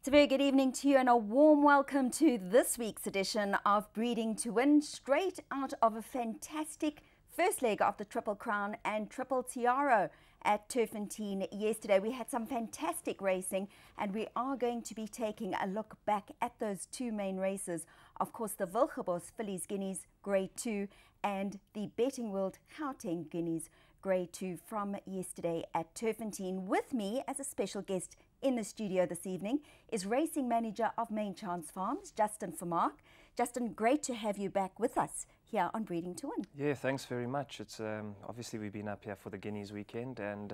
It's a very good evening to you and a warm welcome to this week's edition of Breeding to Win, straight out of a fantastic first leg of the Triple Crown and Triple Tiara at Turfentine yesterday. We had some fantastic racing and we are going to be taking a look back at those two main races. Of course, the Fillies Guineas Grade 2 and the Betting World Gauteng Guineas Grade 2 from yesterday at Turfentine. With me as a special guest in the studio this evening is racing manager of Main Chance Farms, Justin Vermaak. Justin, great to have you back with us here on Breeding to Win. Yeah, thanks very much. It's obviously we've been up here for the Guineas weekend and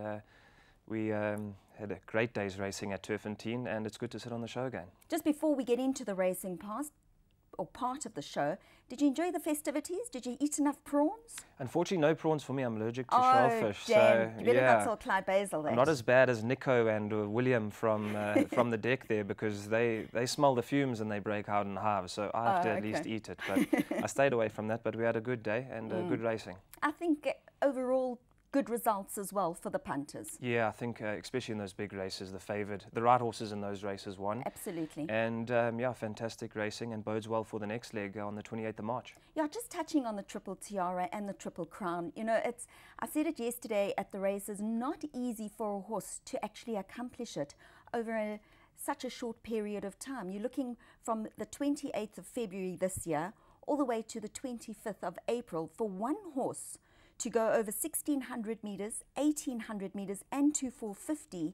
we had a great day's racing at Turfentine and it's good to sit on the show again. Just before we get into the racing part of the show, did you enjoy the festivities? Did you eat enough prawns? Unfortunately, no prawns for me. I'm allergic to shellfish. Damn. So you better yeah, not tell Clyde Basil that. I'm not as bad as Nico and William from from the deck there because they smell the fumes and they break out in hives. So I have to at least eat it. But I stayed away from that. But we had a good day and good racing. I think overall good results as well for the punters. Yeah, I think especially in those big races, the right horses in those races won. Absolutely. And yeah, fantastic racing and bodes well for the next leg on the 28th of March. Yeah, just touching on the Triple Tiara and the Triple Crown, you know, I said it yesterday at the races, not easy for a horse to actually accomplish it over such a short period of time. You're looking from the 28th of February this year all the way to the 25th of April for one horse to go over 1,600 meters, 1,800 meters, and to 450,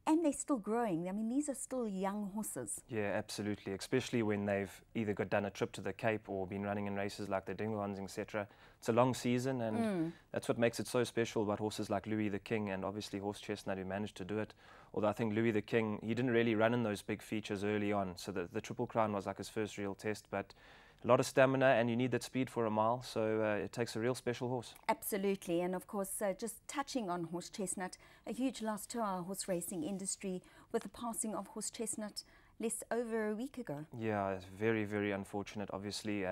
and they're still growing. I mean, these are still young horses. Yeah, absolutely, especially when they've either done a trip to the Cape or been running in races like the Dinglehans, etc. It's a long season, and that's what makes it so special about horses like Louis the King and obviously Horse Chestnut who managed to do it. Although I think Louis the King, he didn't really run in those big features early on, so the Triple Crown was like his first real test, but a lot of stamina and you need that speed for a mile, so it takes a real special horse. Absolutely, and of course just touching on Horse Chestnut, a huge loss to our horse racing industry with the passing of Horse Chestnut less over a week ago. Yeah, it's very, very unfortunate. Obviously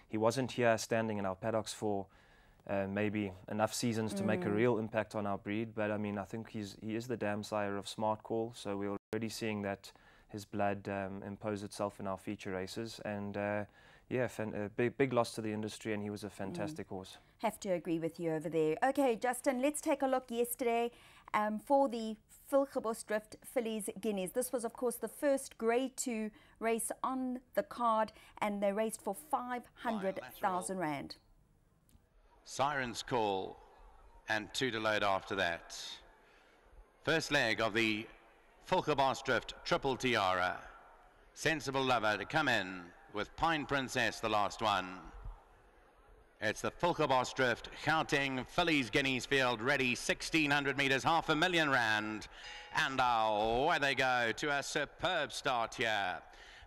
he wasn't here standing in our paddocks for maybe enough seasons to make a real impact on our breed, but I mean I think he is the dam sire of Smart Call, so we're already seeing that his blood impose itself in our feature races, and yeah, a big loss to the industry, and he was a fantastic horse. Have to agree with you over there. Okay, Justin, let's take a look yesterday for the Drift Fillies Guineas. This was, of course, the first Grade 2 race on the card, and they raced for 500,000 Rand. Siren's Call and 2 to load after that. First leg of the Drift Triple Tiara. Sensible Lover to come in with Pine Princess, the last one. It's the Drift Gauteng Fillies Guineas field ready, 1,600 meters, 500,000 Rand. And away they go to a superb start here.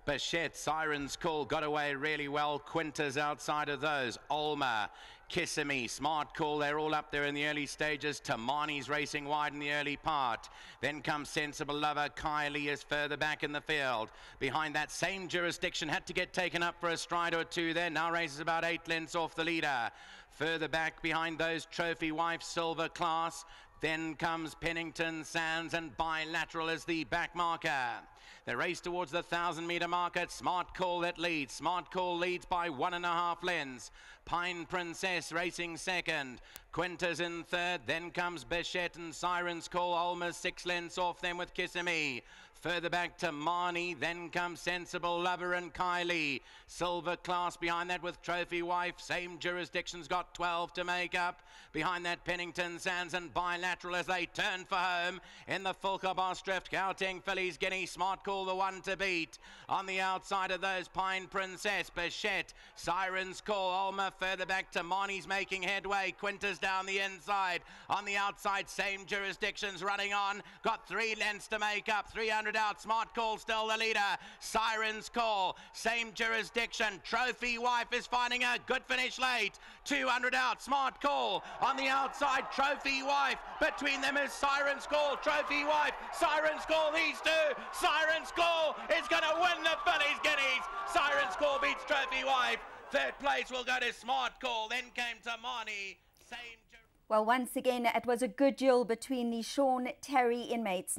Bichette, Siren's Call got away really well. Quinta's outside of those. Olma, Kissimmee, Smart Call, they're all up there in the early stages. Tamani's racing wide in the early part. Then comes Sensible Lover. Kylie is further back in the field. Behind that same jurisdiction, had to get taken up for a stride or two there. Now races about 8 lengths off the leader. Further back behind those, Trophy Wife, Silver Class. Then comes Pennington Sands and Bilateral as the back marker. They race towards the 1,000-meter market. Smart Call that leads. Smart Call leads by 1.5 lengths. Pine Princess racing second. Quinta's in third. Then comes Bichette and Siren's Call. Almost 6 lengths off them with Kissimmee. Further back to Marnie, then comes Sensible Lover and Kylie. Silver Class behind that with Trophy Wife. Same jurisdiction's got 12 to make up. Behind that Pennington Sands and Bilateral as they turn for home in the Drift Gauteng Fillies Guineas. Smart Call the one to beat. On the outside of those, Pine Princess, Bichette, Siren's Call, Alma further back to Marnie's making headway. Quinta's down the inside. On the outside, same jurisdictions running on. Got 3 lengths to make up. 300 out. Smart Call still the leader. Siren's Call, same jurisdiction. Trophy Wife is finding a good finish late. 200 out. Smart Call on the outside. Trophy Wife. Between them is Siren's Call. Trophy Wife. Siren's Call. These two. Siren's Call is going to win the Fillies Guineas. Siren's Call beats Trophy Wife. Third place will go to Smart Call. Then came Tamani. Well, once again, it was a good duel between the Sean Terry inmates.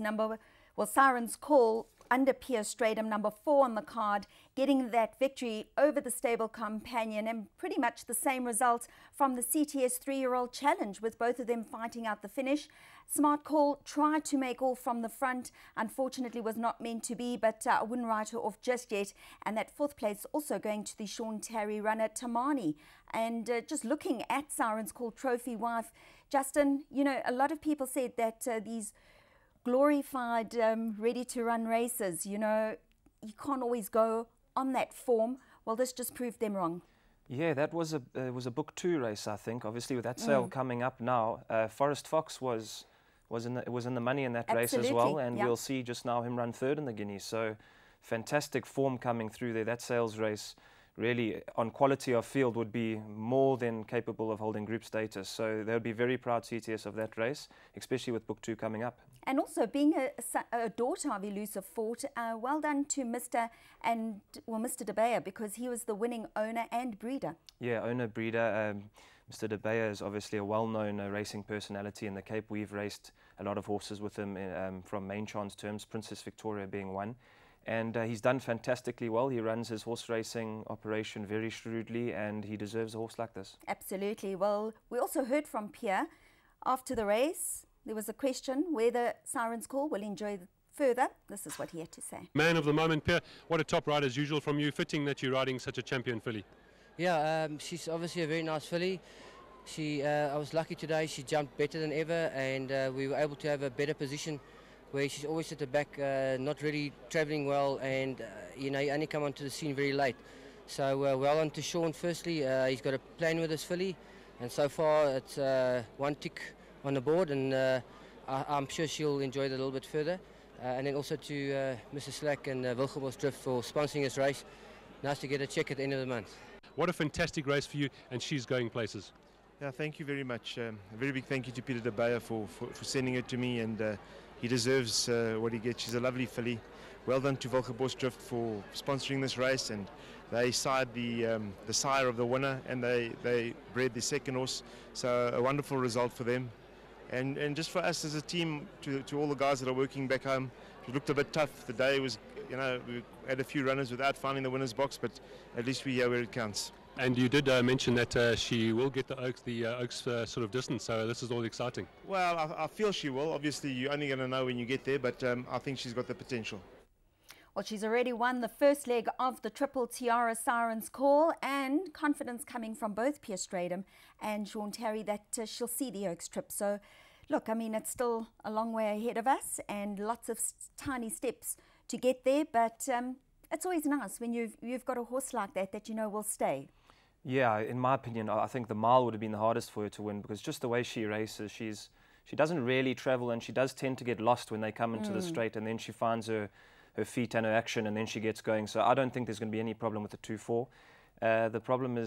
Siren's Call under Pierre Stradom, number 4 on the card, getting that victory over the stable companion, and pretty much the same result from the CTS 3-year-old challenge, with both of them fighting out the finish. Smart Call tried to make all from the front, unfortunately was not meant to be, but I wouldn't write her off just yet. And that 4th place also going to the Sean Terry runner Tamani. And just looking at Siren's Call trophy wife, Justin, you know, a lot of people said that these glorified ready-to-run races, you know, you can't always go on that form. Well, this just proved them wrong. Yeah, that was a Book 2 race, I think. Obviously, with that sale coming up now, Forest Fox was in the money in that race as well, and we'll see just now him run 3rd in the Guineas. So fantastic form coming through there. That sales race, really, on quality of field, would be more than capable of holding group status. So they'll be very proud, CTS, of that race, especially with Book 2 coming up. And also being a daughter of Elusive Fort, well done to Mr. De Beyer, because he was the winning owner and breeder. Yeah, owner, breeder. Mr. De Beyer is obviously a well-known racing personality in the Cape. We've raced a lot of horses with him from main chance terms, Princess Victoria being one. And he's done fantastically well. He runs his horse racing operation very shrewdly, and he deserves a horse like this. Absolutely. Well, we also heard from Pierre after the race. There was a question whether Siren's Call will enjoy further. This is what he had to say. Man of the moment, Pierre. What a top ride as usual from you. Fitting that you're riding such a champion filly. Yeah, she's obviously a very nice filly. I was lucky today. She jumped better than ever, and we were able to have a better position where she's always at the back, not really travelling well, and you know, you only come onto the scene very late. So well on to Sean. Firstly, he's got a plan with his filly, and so far it's 1 tick on the board, and I'm sure she'll enjoy it a little bit further. And then also to Mr. Slack and Wilgebos Drift for sponsoring this race. Nice to get a check at the end of the month. What a fantastic race for you, and she's going places. Yeah, thank you very much. A very big thank you to Peter De Beyer for sending it to me, and he deserves what he gets. She's a lovely filly. Well done to Wilgebos Drift for sponsoring this race, and they sired the sire of the winner, and they bred the 2nd horse. So a wonderful result for them. And just for us as a team, to all the guys that are working back home, it looked a bit tough. The day was, you know, we had a few runners without finding the winner's box, but at least we are where it counts. And you did mention that she will get the Oaks sort of distance, so this is all exciting. Well, I feel she will. Obviously, you're only going to know when you get there, but I think she's got the potential. Well, she's already won the 1st leg of the Triple Tiara Siren's Call, and confidence coming from both Pierre Stradom and Sean Terry that she'll see the Oaks trip. So, look, I mean, it's still a long way ahead of us and lots of tiny steps to get there, but it's always nice when you've got a horse like that you know will stay. Yeah, in my opinion, I think the mile would have been the hardest for her to win, because just the way she races, she doesn't really travel, and she does tend to get lost when they come into the straight, and then she finds her feet and her action, and then she gets going. So I don't think there's going to be any problem with the 2-4. The problem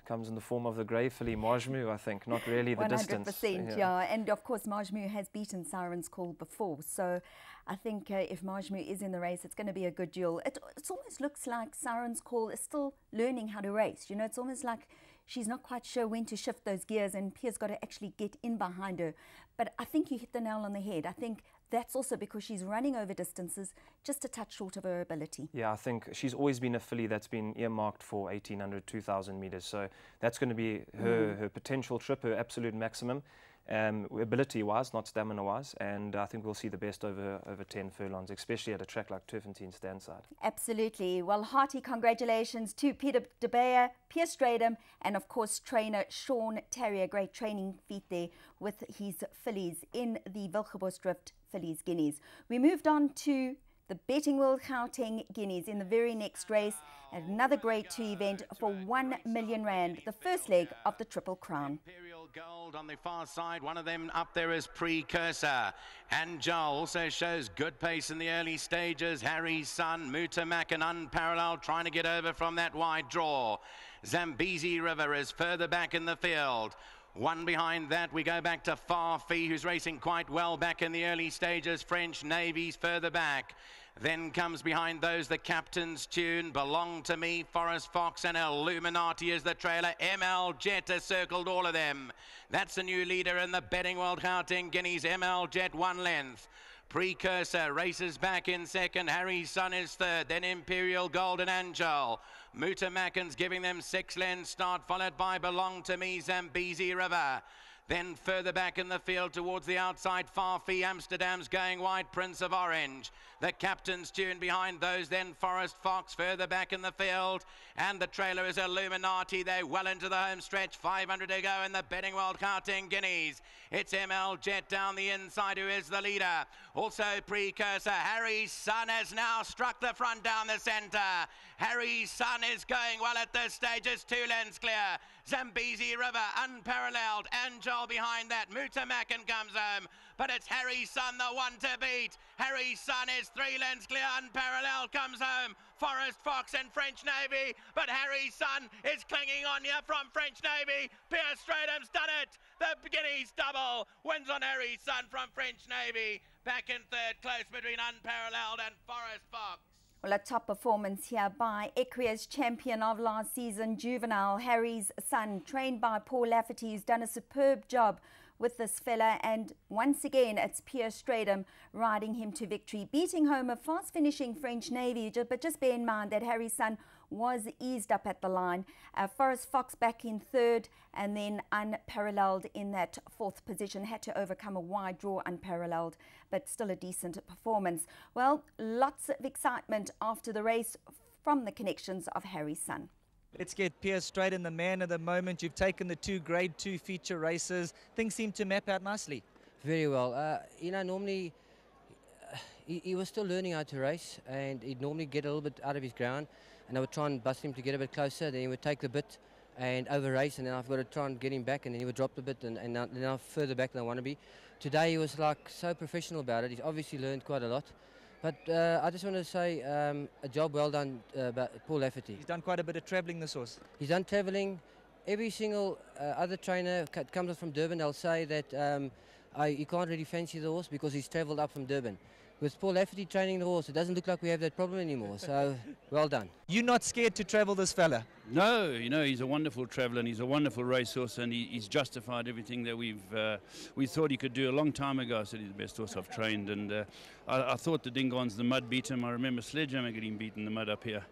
comes in the form of the grey filly Majmu, I think, not really the 100%, distance. 100%, yeah. And of course, Majmu has beaten Siren's Call before. So I think if Majmu is in the race, it's going to be a good duel. It almost looks like Siren's Call is still learning how to race. You know, it's almost like she's not quite sure when to shift those gears, and Pierre's got to actually get in behind her. But I think you hit the nail on the head. I think that's also because she's running over distances just a touch short of her ability. Yeah, I think she's always been a filly that's been earmarked for 1,800, 2,000 metres. So that's going to be her potential trip, her absolute maximum, ability-wise, not stamina-wise. And I think we'll see the best over 10 furlongs, especially at a track like Turfentine Standside. Absolutely. Well, hearty congratulations to Peter De Beyer, Pierre Stradom, and of course trainer Sean Terry. A great training feat there with his fillies in the Wilgebos Drift Fillies Guineas. We moved on to the Betting World Gauteng Guineas in the very next race. Another grade 2 event for R1 million, the 1st leg of the Triple Crown. Imperial Gold on the far side, one of them up there is Precursor. And Joel also shows good pace in the early stages. Harry's son, Vermaak, and Unparalleled, trying to get over from that wide draw. Zambezi River is further back in the field. One behind that, we go back to Farfee, who's racing quite well back in the early stages. French Navy's further back. Then comes behind those the Captain's Tune, Belong to Me, Forest Fox, and Illuminati is the trailer. ML Jet has circled all of them. That's the new leader in the Betting World Gauteng Guineas. ML Jet 1 length. Precursor races back in second. Harry's Son is third. Then Imperial Golden Angel. Mutamakin's giving them 6 lengths start, followed by Belong to Me, Zambezi River. Then further back in the field towards the outside, Farfie Amsterdam's going wide, Prince of Orange. The captain's tune behind those, then Forest Fox further back in the field. And the trailer is Illuminati. They're well into the home stretch. 500 to go in the betting world, Gauteng Guineas. It's ML Jet down the inside who is the leader. Also Precursor. Harry's Son has now struck the front down the centre. Harry's Son is going well at this stage. It's 2 lengths clear. Zambezi River unparalleled. Angel behind that. Mutamakin comes home. But it's Harry's Son, the one to beat. Harry's Son is 3 lengths clear. Unparalleled comes home. Forest Fox and French Navy. But Harry's Son is clinging on here from French Navy. Pierre Stradham's done it. The Guineas double wins on Harry's Son from French Navy. Back in third, close between Unparalleled and Forest Fox. Well, a top performance here by Equia's champion of last season, Juvenile, Harry's Son, trained by Paul Lafferty, who's done a superb job with this fella. And once again, it's Pierre Stradham riding him to victory, beating home a fast-finishing French Navy. But just bear in mind that Harry's Son was eased up at the line. Forest Fox back in third, and then Unparalleled in that 4th position. Had to overcome a wide draw, Unparalleled, but still a decent performance. Well, lots of excitement after the race from the connections of Harry's Son. Let's get Pierre Stradham, the man of the moment. You've taken the 2 Grade 2 feature races. Things seem to map out nicely. Very well. You know, normally he was still learning how to race, and he'd normally get a little bit out of his ground, and I would try and bust him to get a bit closer. Then he would take the bit and over race, and then I've got to try and get him back, and then he would drop the bit, and now further back than I want to be. Today he was like so professional about it. He's obviously learned quite a lot. But I just want to say a job well done by Paul Lafferty. He's done quite a bit of travelling, this horse. He's done travelling. Every single other trainer comes up from Durban, they'll say that you can't really fancy the horse because he's travelled up from Durban. With Paul Lafferty training the horse, it doesn't look like we have that problem anymore. So, well done. You're not scared to travel this fella? No, you know, he's a wonderful traveller and he's a wonderful racehorse, and he's justified everything that we thought he could do a long time ago. I said he's the best horse I've trained, and I thought the Dingons, the mud beat him. I remember Sledgehammer getting beaten in the mud up here,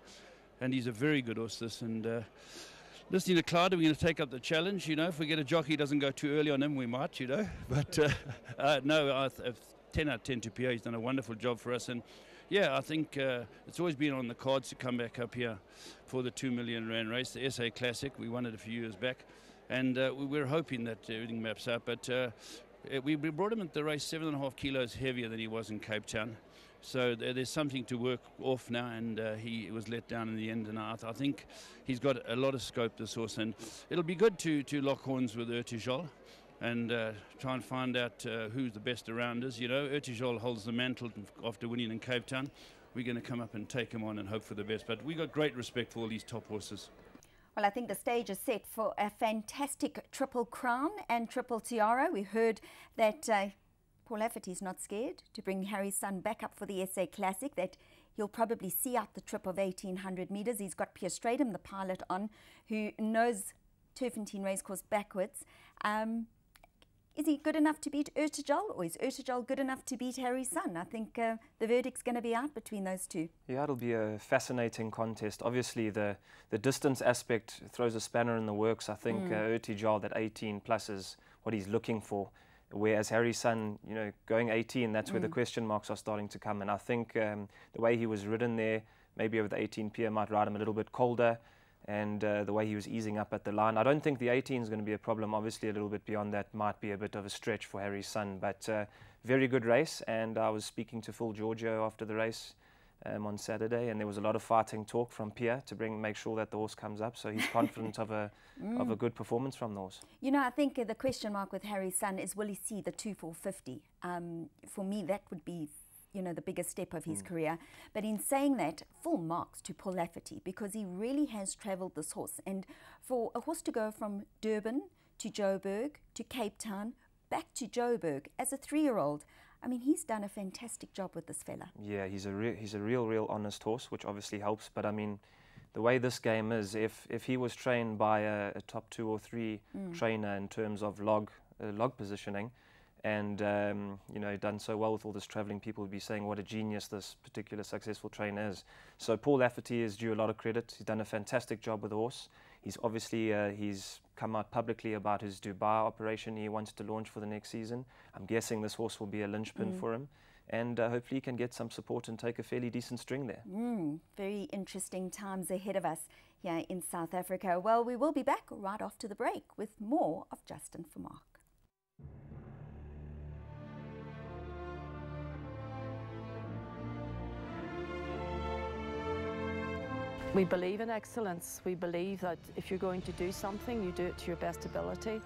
and he's a very good horse, this. And listening to Clyde, we're going to take up the challenge. You know, if we get a jockey who doesn't go too early on him, we might, you know. But no, 10 out of 10 to Pierre. He's done a wonderful job for us, and yeah, I think it's always been on the cards to come back up here for the 2 million rand race, the SA Classic. We won it a few years back, and we were hoping that everything maps out, but we brought him at the race 7.5 kilos heavier than he was in Cape Town, so there's something to work off now, and he was let down in the end, and I think he's got a lot of scope, this horse, and it'll be good to lock horns with Urtijol and try and find out who's the best around us. You know, Urtijol holds the mantle after winning in Cape Town. We're going to come up and take him on and hope for the best. But we've got great respect for all these top horses. Well, I think the stage is set for a fantastic Triple Crown and Triple Tiara. We heard that Paul Lafferty's not scared to bring Harry's Son back up for the SA Classic, that he'll probably see out the trip of 1,800 metres. He's got Pierre Stradham, the pilot, on, who knows Turfentine Racecourse backwards. Is he good enough to beat Urtijol, or is Urtijol good enough to beat Harry's Son? I think the verdict's going to be out between those two. Yeah, it'll be a fascinating contest. Obviously, the distance aspect throws a spanner in the works. I think Urtijol, that 18 plus, is what he's looking for. Whereas Harry's Son, you know, going 18, that's where the question marks are starting to come. And I think the way he was ridden there, maybe over the 18 pier might ride him a little bit colder. And the way he was easing up at the line, I don't think the 18 is going to be a problem. Obviously, a little bit beyond that might be a bit of a stretch for Harry's Son, but very good race. And I was speaking to Phil Giorgio after the race on Saturday, and there was a lot of fighting talk from Pierre to make sure that the horse comes up. So he's confident of a good performance from the horse. You know, I think the question mark with Harry's Son is, will he see the 2,450? For me, that would be, you know, the biggest step of his career. But in saying that, full marks to Paul Lafferty, because he really has travelled this horse. And for a horse to go from Durban to Joburg to Cape Town, back to Joburg as a 3-year-old, I mean, he's done a fantastic job with this fella. Yeah, he's a real honest horse, which obviously helps. But I mean, the way this game is, if he was trained by a top 2 or 3 trainer in terms of log positioning, and you know, done so well with all this travelling. People would be saying what a genius this particular successful trainer is. So Paul Lafferty is due a lot of credit. He's done a fantastic job with the horse. He's obviously he's come out publicly about his Dubai operation he wants to launch for the next season. I'm guessing this horse will be a linchpin for him, and hopefully he can get some support and take a fairly decent string there. Very interesting times ahead of us here in South Africa. Well, we will be back right after the break with more of Justin Vermaak. We believe in excellence. We believe that if you're going to do something, you do it to your best ability.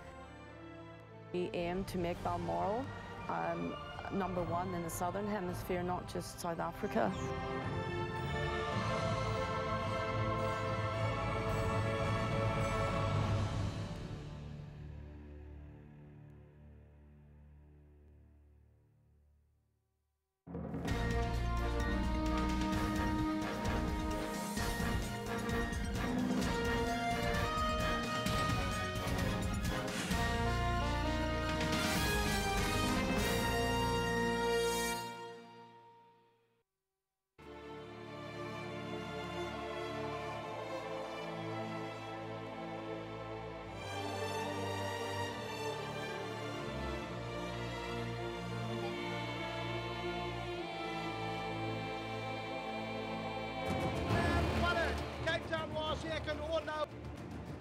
We aim to make Balmoral #1 in the Southern Hemisphere, not just South Africa.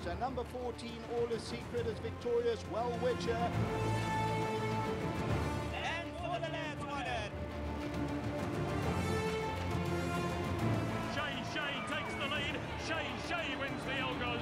So number 14, All Is Secret, is victorious. Well Witcher. And for the lads, won it. Shay takes the lead. Shay wins the Elgos.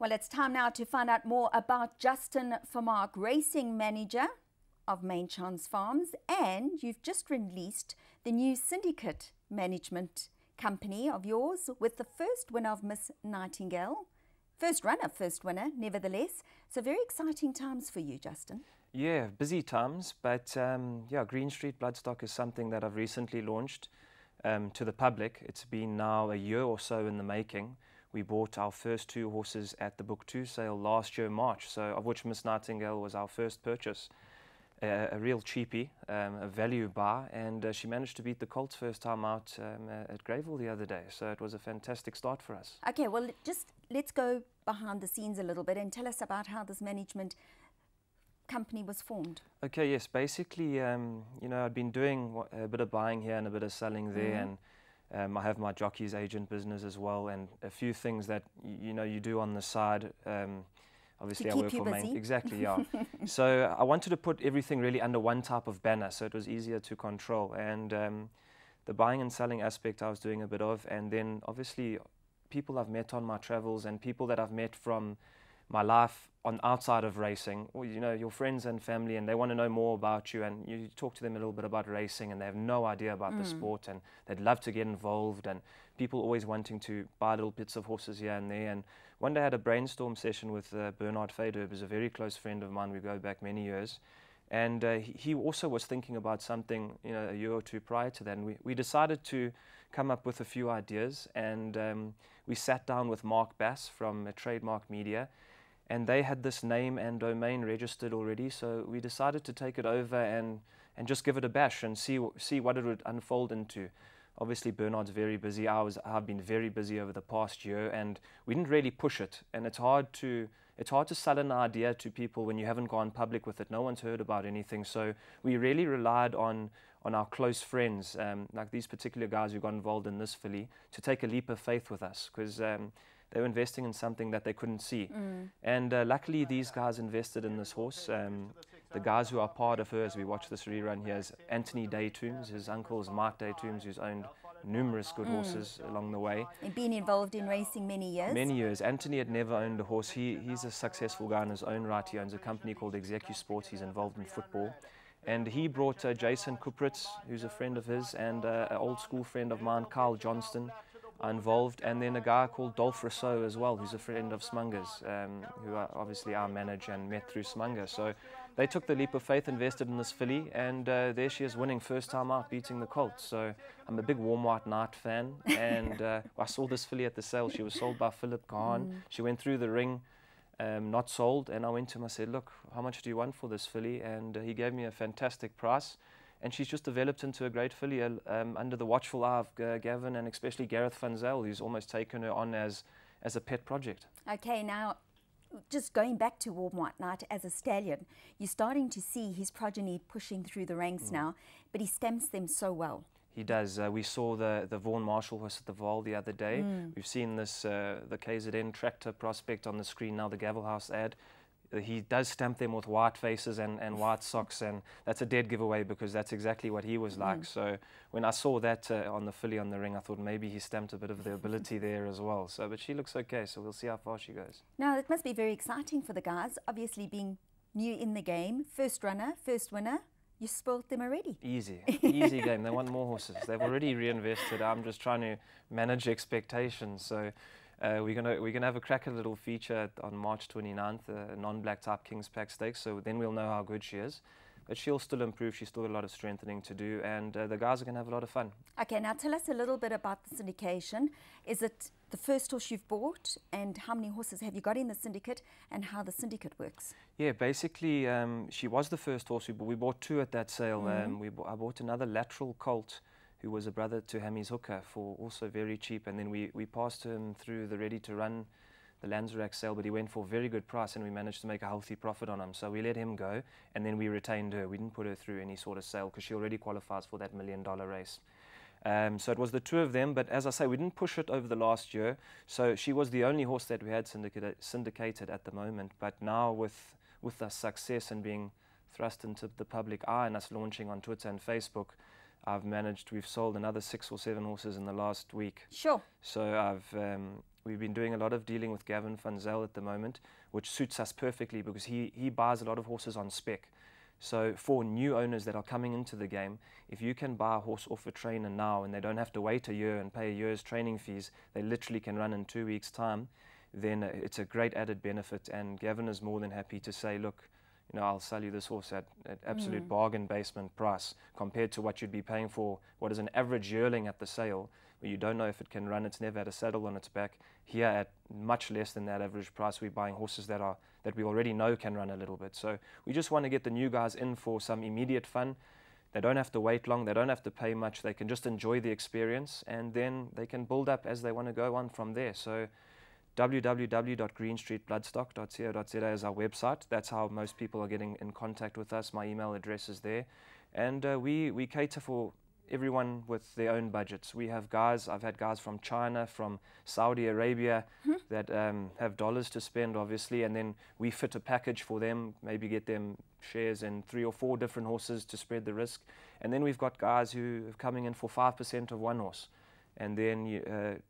Well, it's time now to find out more about Justin Vermaak, racing manager of Main Chance Farms, and you've just released the new syndicate management company of yours with the first winner of Miss Nightingale. First winner, nevertheless. So very exciting times for you, Justin. Yeah, busy times, but yeah, Green Street Bloodstock is something that I've recently launched to the public. It's been now a year or so in the making. We bought our first 2 horses at the Book 2 sale last year, March, so of which Miss Nightingale was our first purchase. A real cheapie, a value buy, and she managed to beat the Colts first time out at Greyville the other day, so it was a fantastic start for us. Okay, well, let's go behind the scenes a little bit and tell us about how this management company was formed. Okay, yes, basically, you know, I'd been doing a bit of buying here and a bit of selling there, and I have my jockey's agent business as well, and a few things that you know you do on the side. Obviously, I work for Main. Exactly, yeah. So I wanted to put everything really under one type of banner, so it was easier to control. And the buying and selling aspect I was doing a bit of, and then obviously people I've met on my travels and people that I've met from my life on outside of racing, or you know, your friends and family, and they want to know more about you, and you talk to them a little bit about racing and they have no idea about the sport, and they'd love to get involved, and people always wanting to buy little bits of horses here and there. And one day I had a brainstorm session with Bernard Fader, who's a very close friend of mine. We go back many years, and he also was thinking about something, you know, a year or two prior to that, and we decided to come up with a few ideas, and we sat down with Mark Bass from Trademark Media, and they had this name and domain registered already, so we decided to take it over and just give it a bash and see what it would unfold into. Obviously, Bernard's very busy. I've been very busy over the past year, and we didn't really push it. And it's hard to sell an idea to people when you haven't gone public with it. No one's heard about anything. So we really relied on our close friends, like these particular guys who got involved in this filly, to take a leap of faith with us, because they were investing in something that they couldn't see. And luckily, these guys invested in this horse. The guys who are part of her, as we watch this rerun here, is Anthony Daytooms. His uncle is Mike Daytooms, who's owned numerous good horses along the way. And been involved in racing many years? Many years. Anthony had never owned a horse. He's a successful guy in his own right. He owns a company called Execu Sports. He's involved in football. And he brought Jason Kupritz, who's a friend of his, and an old school friend of mine, Carl Johnston, are involved, and then a guy called Dolph Rousseau as well, who's a friend of Smunger's, who obviously I manage and met through Smunger. So they took the leap of faith, invested in this filly, and there she is winning first time out, beating the Colts. So I'm a big Warm White Knight fan, and I saw this filly at the sale. She was sold by Philip Kahan. She went through the ring, not sold, and I went to him, I said, look, how much do you want for this filly? And he gave me a fantastic price. And she's just developed into a great filly under the watchful eye of Gavin, and especially Gareth Van Zyl, who's almost taken her on as a pet project. Okay, now just going back to Warm White Knight as a stallion, you're starting to see his progeny pushing through the ranks now, but he stamps them so well. He does. We saw the Vaughan Marshall horse at the Val the other day. We've seen this the KZN tractor prospect on the screen now, the Gavel House ad. He does stamp them with white faces and white socks, and that's a dead giveaway because that's exactly what he was like. So when I saw that on the filly on the ring, I thought maybe he stamped a bit of the ability there as well. So, but she looks okay, so we'll see how far she goes. Now, it must be very exciting for the guys, obviously being new in the game, first runner, first winner. You spoiled them already. Easy game. They want more horses. They've already reinvested. I'm just trying to manage expectations. So we're gonna have a cracker little feature on March 29th, a non-black type King's Pack Stakes. So then we'll know how good she is. But she'll still improve. She's still got a lot of strengthening to do, and the guys are gonna have a lot of fun. Okay, now tell us a little bit about the syndication. Is it the first horse you've bought, and how many horses have you got in the syndicate, and how the syndicate works? Yeah, basically, she was the first horse. We bought two at that sale. I bought another lateral colt, who was a brother to Hammy's Hooker, for also very cheap, and then we passed him through the Ready to Run, the Lanzerac sale, but he went for a very good price, and we managed to make a healthy profit on him. So we let him go, and then we retained her. We didn't put her through any sort of sale because she already qualifies for that $1 million race. So it was the two of them, but as I say, we didn't push it over the last year. So she was the only horse that we had syndicated at the moment. But now with our success and being thrust into the public eye and us launching on Twitter and Facebook, we've sold another 6 or 7 horses in the last week. Sure. So we've been doing a lot of dealing with Gavin Van Zyl at the moment, which suits us perfectly because he buys a lot of horses on spec. So for new owners that are coming into the game, if you can buy a horse off a trainer now and they don't have to wait a year and pay a year's training fees, they literally can run in 2 weeks' time, then it's a great added benefit. And Gavin is more than happy to say, look, you know, I'll sell you this horse at absolute bargain basement price compared to what you'd be paying for what is an average yearling at the sale, where you don't know if it can run, it's never had a saddle on its back. Here at much less than that average price, we're buying horses that we already know can run a little bit. So we just want to get the new guys in for some immediate fun. They don't have to wait long, they don't have to pay much, they can just enjoy the experience, and then they can build up as they want to go on from there. So www.greenstreetbloodstock.co.za is our website. That's how most people are getting in contact with us. My email address is there. And we cater for everyone with their own budgets. We have guys, I've had guys from China, from Saudi Arabia that have dollars to spend, obviously, and then we fit a package for them, maybe get them shares in 3 or 4 different horses to spread the risk. And then we've got guys who are coming in for 5% of one horse. And then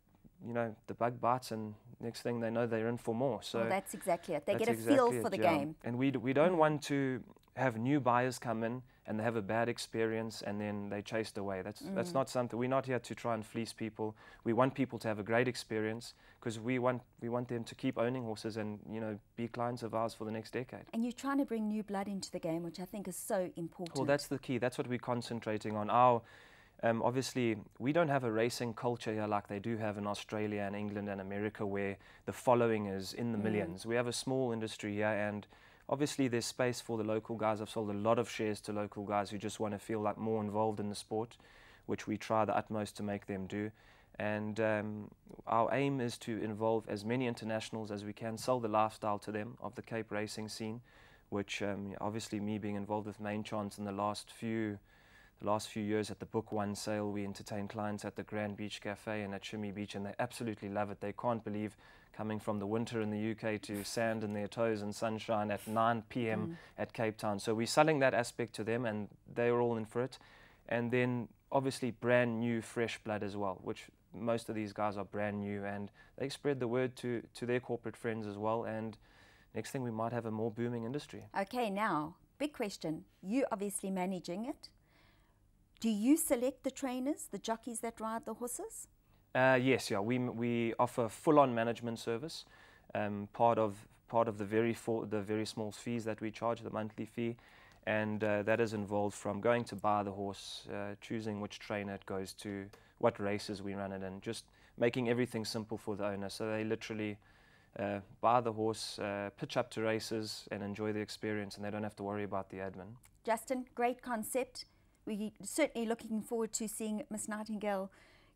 you know, the bug bites, and next thing they know, they're in for more. So well, that's exactly it. They get a exactly feel for the yeah. game. And we don't want to have new buyers come in and they have a bad experience and then they chased away. That's not something. We're not here to try and fleece people. We want people to have a great experience because we want them to keep owning horses and, you know, be clients of ours for the next decade. And you're trying to bring new blood into the game, which I think is so important. Well, that's the key. That's what we're concentrating on. Our obviously, we don't have a racing culture here like they do have in Australia and England and America, where the following is in the millions. We have a small industry here, and obviously there's space for the local guys. I've sold a lot of shares to local guys who just want to feel like more involved in the sport, which we try the utmost to make them do. And our aim is to involve as many internationals as we can, sell the lifestyle to them of the Cape racing scene, which obviously me being involved with Main Chance in the last few years at the Book One sale, we entertain clients at the Grand Beach Cafe and at Shimmy Beach, and they absolutely love it. They can't believe coming from the winter in the UK to sand in their toes and sunshine at 9 p.m. at Cape Town. So we're selling that aspect to them, and they're all in for it. And then obviously brand new fresh blood as well, which most of these guys are brand new, and they spread the word to their corporate friends as well. And next thing, we might have a more booming industry. Okay, now, big question. You obviously managing it. Do you select the trainers, the jockeys that ride the horses? Yes, yeah. We offer full-on management service. Part of the very small fees that we charge, the monthly fee, and that is involved from going to buy the horse, choosing which trainer it goes to, what races we run it in, just making everything simple for the owner. So they literally buy the horse, pitch up to races, and enjoy the experience, and they don't have to worry about the admin. Justin, great concept. We're certainly looking forward to seeing Miss Nightingale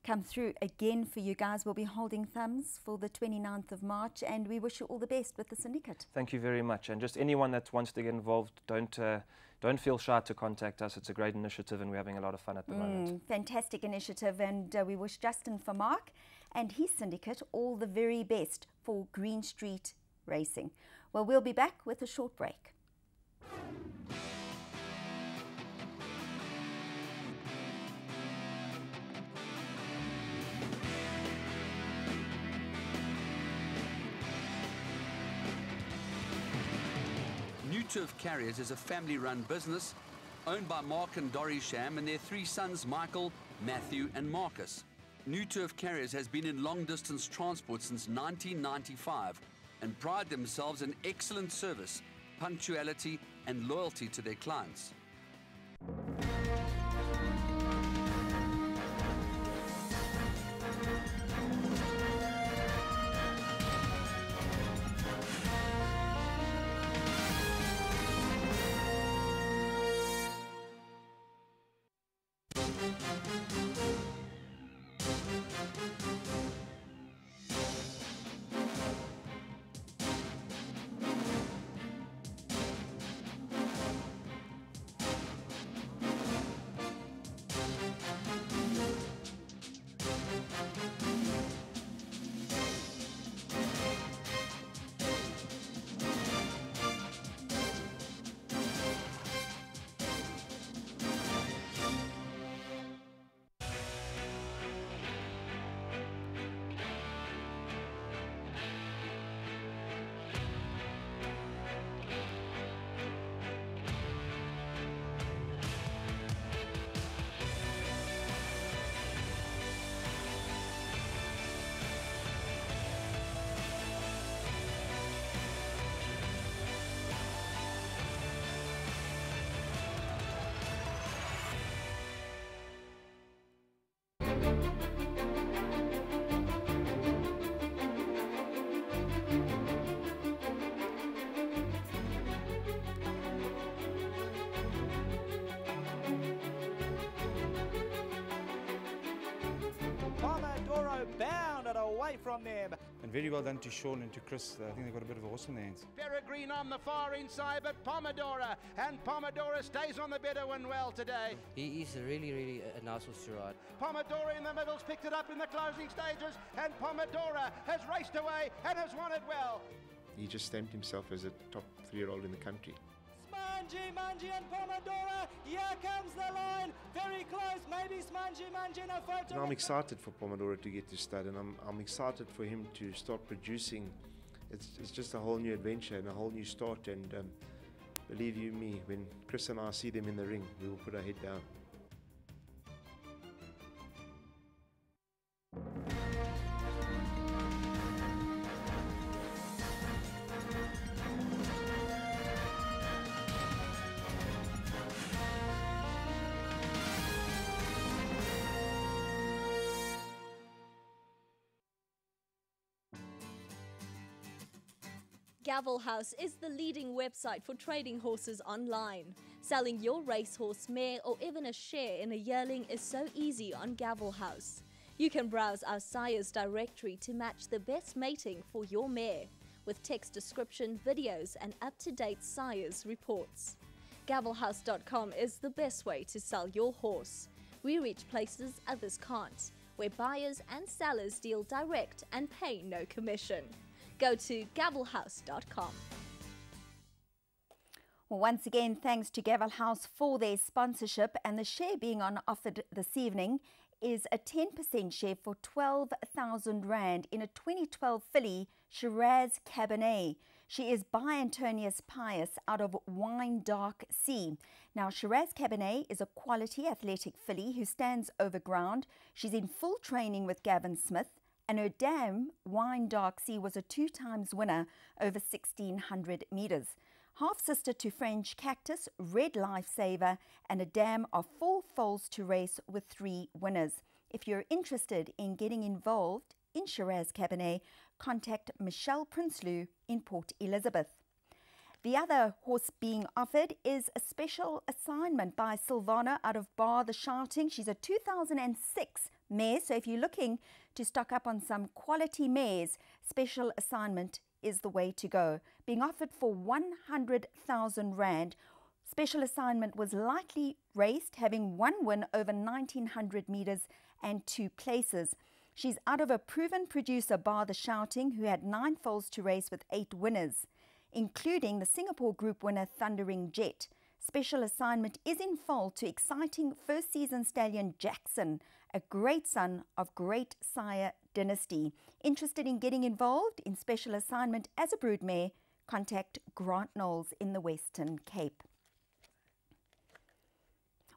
come through again for you guys. We'll be holding thumbs for the 29th of March, and we wish you all the best with the syndicate. Thank you very much. And just anyone that wants to get involved, don't feel shy to contact us. It's a great initiative, and we're having a lot of fun at the moment. Fantastic initiative, and we wish Justin Vermaak and his syndicate all the very best for Green Street Racing. Well, we'll be back with a short break. Turf Carriers is a family-run business owned by Mark and Dory Sham and their three sons, Michael, Matthew and Marcus. New Turf Carriers has been in long-distance transport since 1995 and pride themselves in excellent service, punctuality and loyalty to their clients. Bounded away from them. And very well done to Sean and to Chris. I think they've got a bit of a horse in their hands. Peregrine on the far inside, but Pomodora. And Pomodora stays on the better one well today. He is really a nice horse to ride. Pomodora in the middle's picked it up in the closing stages, and Pomodora has raced away and has won it well. He just stamped himself as a top 3-year-old in the country. Smile Manji and Pomodoro. Here comes the line, very close. Maybe Manji in a photo. And I'm excited for Pomodoro to get to stud, and I'm excited for him to start producing. It's just a whole new adventure and a whole new start, and believe you me, when Chris and I see them in the ring, we will put our head down. Gavel House is the leading website for trading horses online. Selling your racehorse, mare or even a share in a yearling is so easy on Gavel House. You can browse our sires directory to match the best mating for your mare, with text description, videos and up-to-date sires reports. Gavelhouse.com is the best way to sell your horse. We reach places others can't, where buyers and sellers deal direct and pay no commission. Go to gavelhouse.com. Well, once again, thanks to Gavel House for their sponsorship, and the share being on offered this evening is a 10% share for 12,000 Rand in a 2012 filly, Shiraz Cabernet. She is by Antonius Pius out of Wine Dark Sea. Now, Shiraz Cabernet is a quality athletic filly who stands over ground. She's in full training with Gavin Smith, and her dam, Wine Dark Sea, was a 2-times winner over 1,600 metres. Half-sister to French Cactus, Red Lifesaver, and a dam of 4 foals to race with 3 winners. If you're interested in getting involved in Shiraz Cabernet, contact Michelle Prinsloo in Port Elizabeth. The other horse being offered is a special assignment by Silvana out of Bar the Shouting. She's a 2006 mare, so if you're looking to stock up on some quality mares, special assignment is the way to go. Being offered for 100,000 Rand, special assignment was lightly raced, having 1 win over 1,900 metres and 2 places. She's out of a proven producer, Bar the Shouting, who had 9 foals to race with 8 winners, including the Singapore Group winner Thundering Jet. Special assignment is in foal to exciting first season stallion Jackson, a great son of great sire dynasty. Interested in getting involved in special assignment as a broodmare? Contact Grant Knowles in the Western Cape.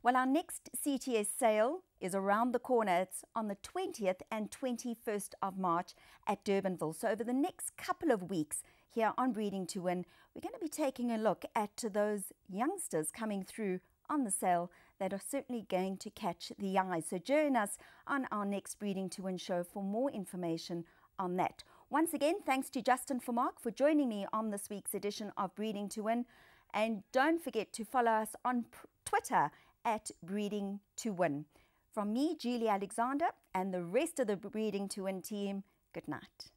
Well, our next CTS sale is around the corner. It's on the 20th and 21st of March at Durbanville. So over the next couple of weeks here on Breeding to Win, we're going to be taking a look at those youngsters coming through on the sale that are certainly going to catch the eye. So join us on our next Breeding to Win show for more information on that. Once again, thanks to Justin Vermaak for joining me on this week's edition of Breeding to Win. And don't forget to follow us on Twitter at Breeding to Win. From me, Julie Alexander, and the rest of the Breeding to Win team, good night.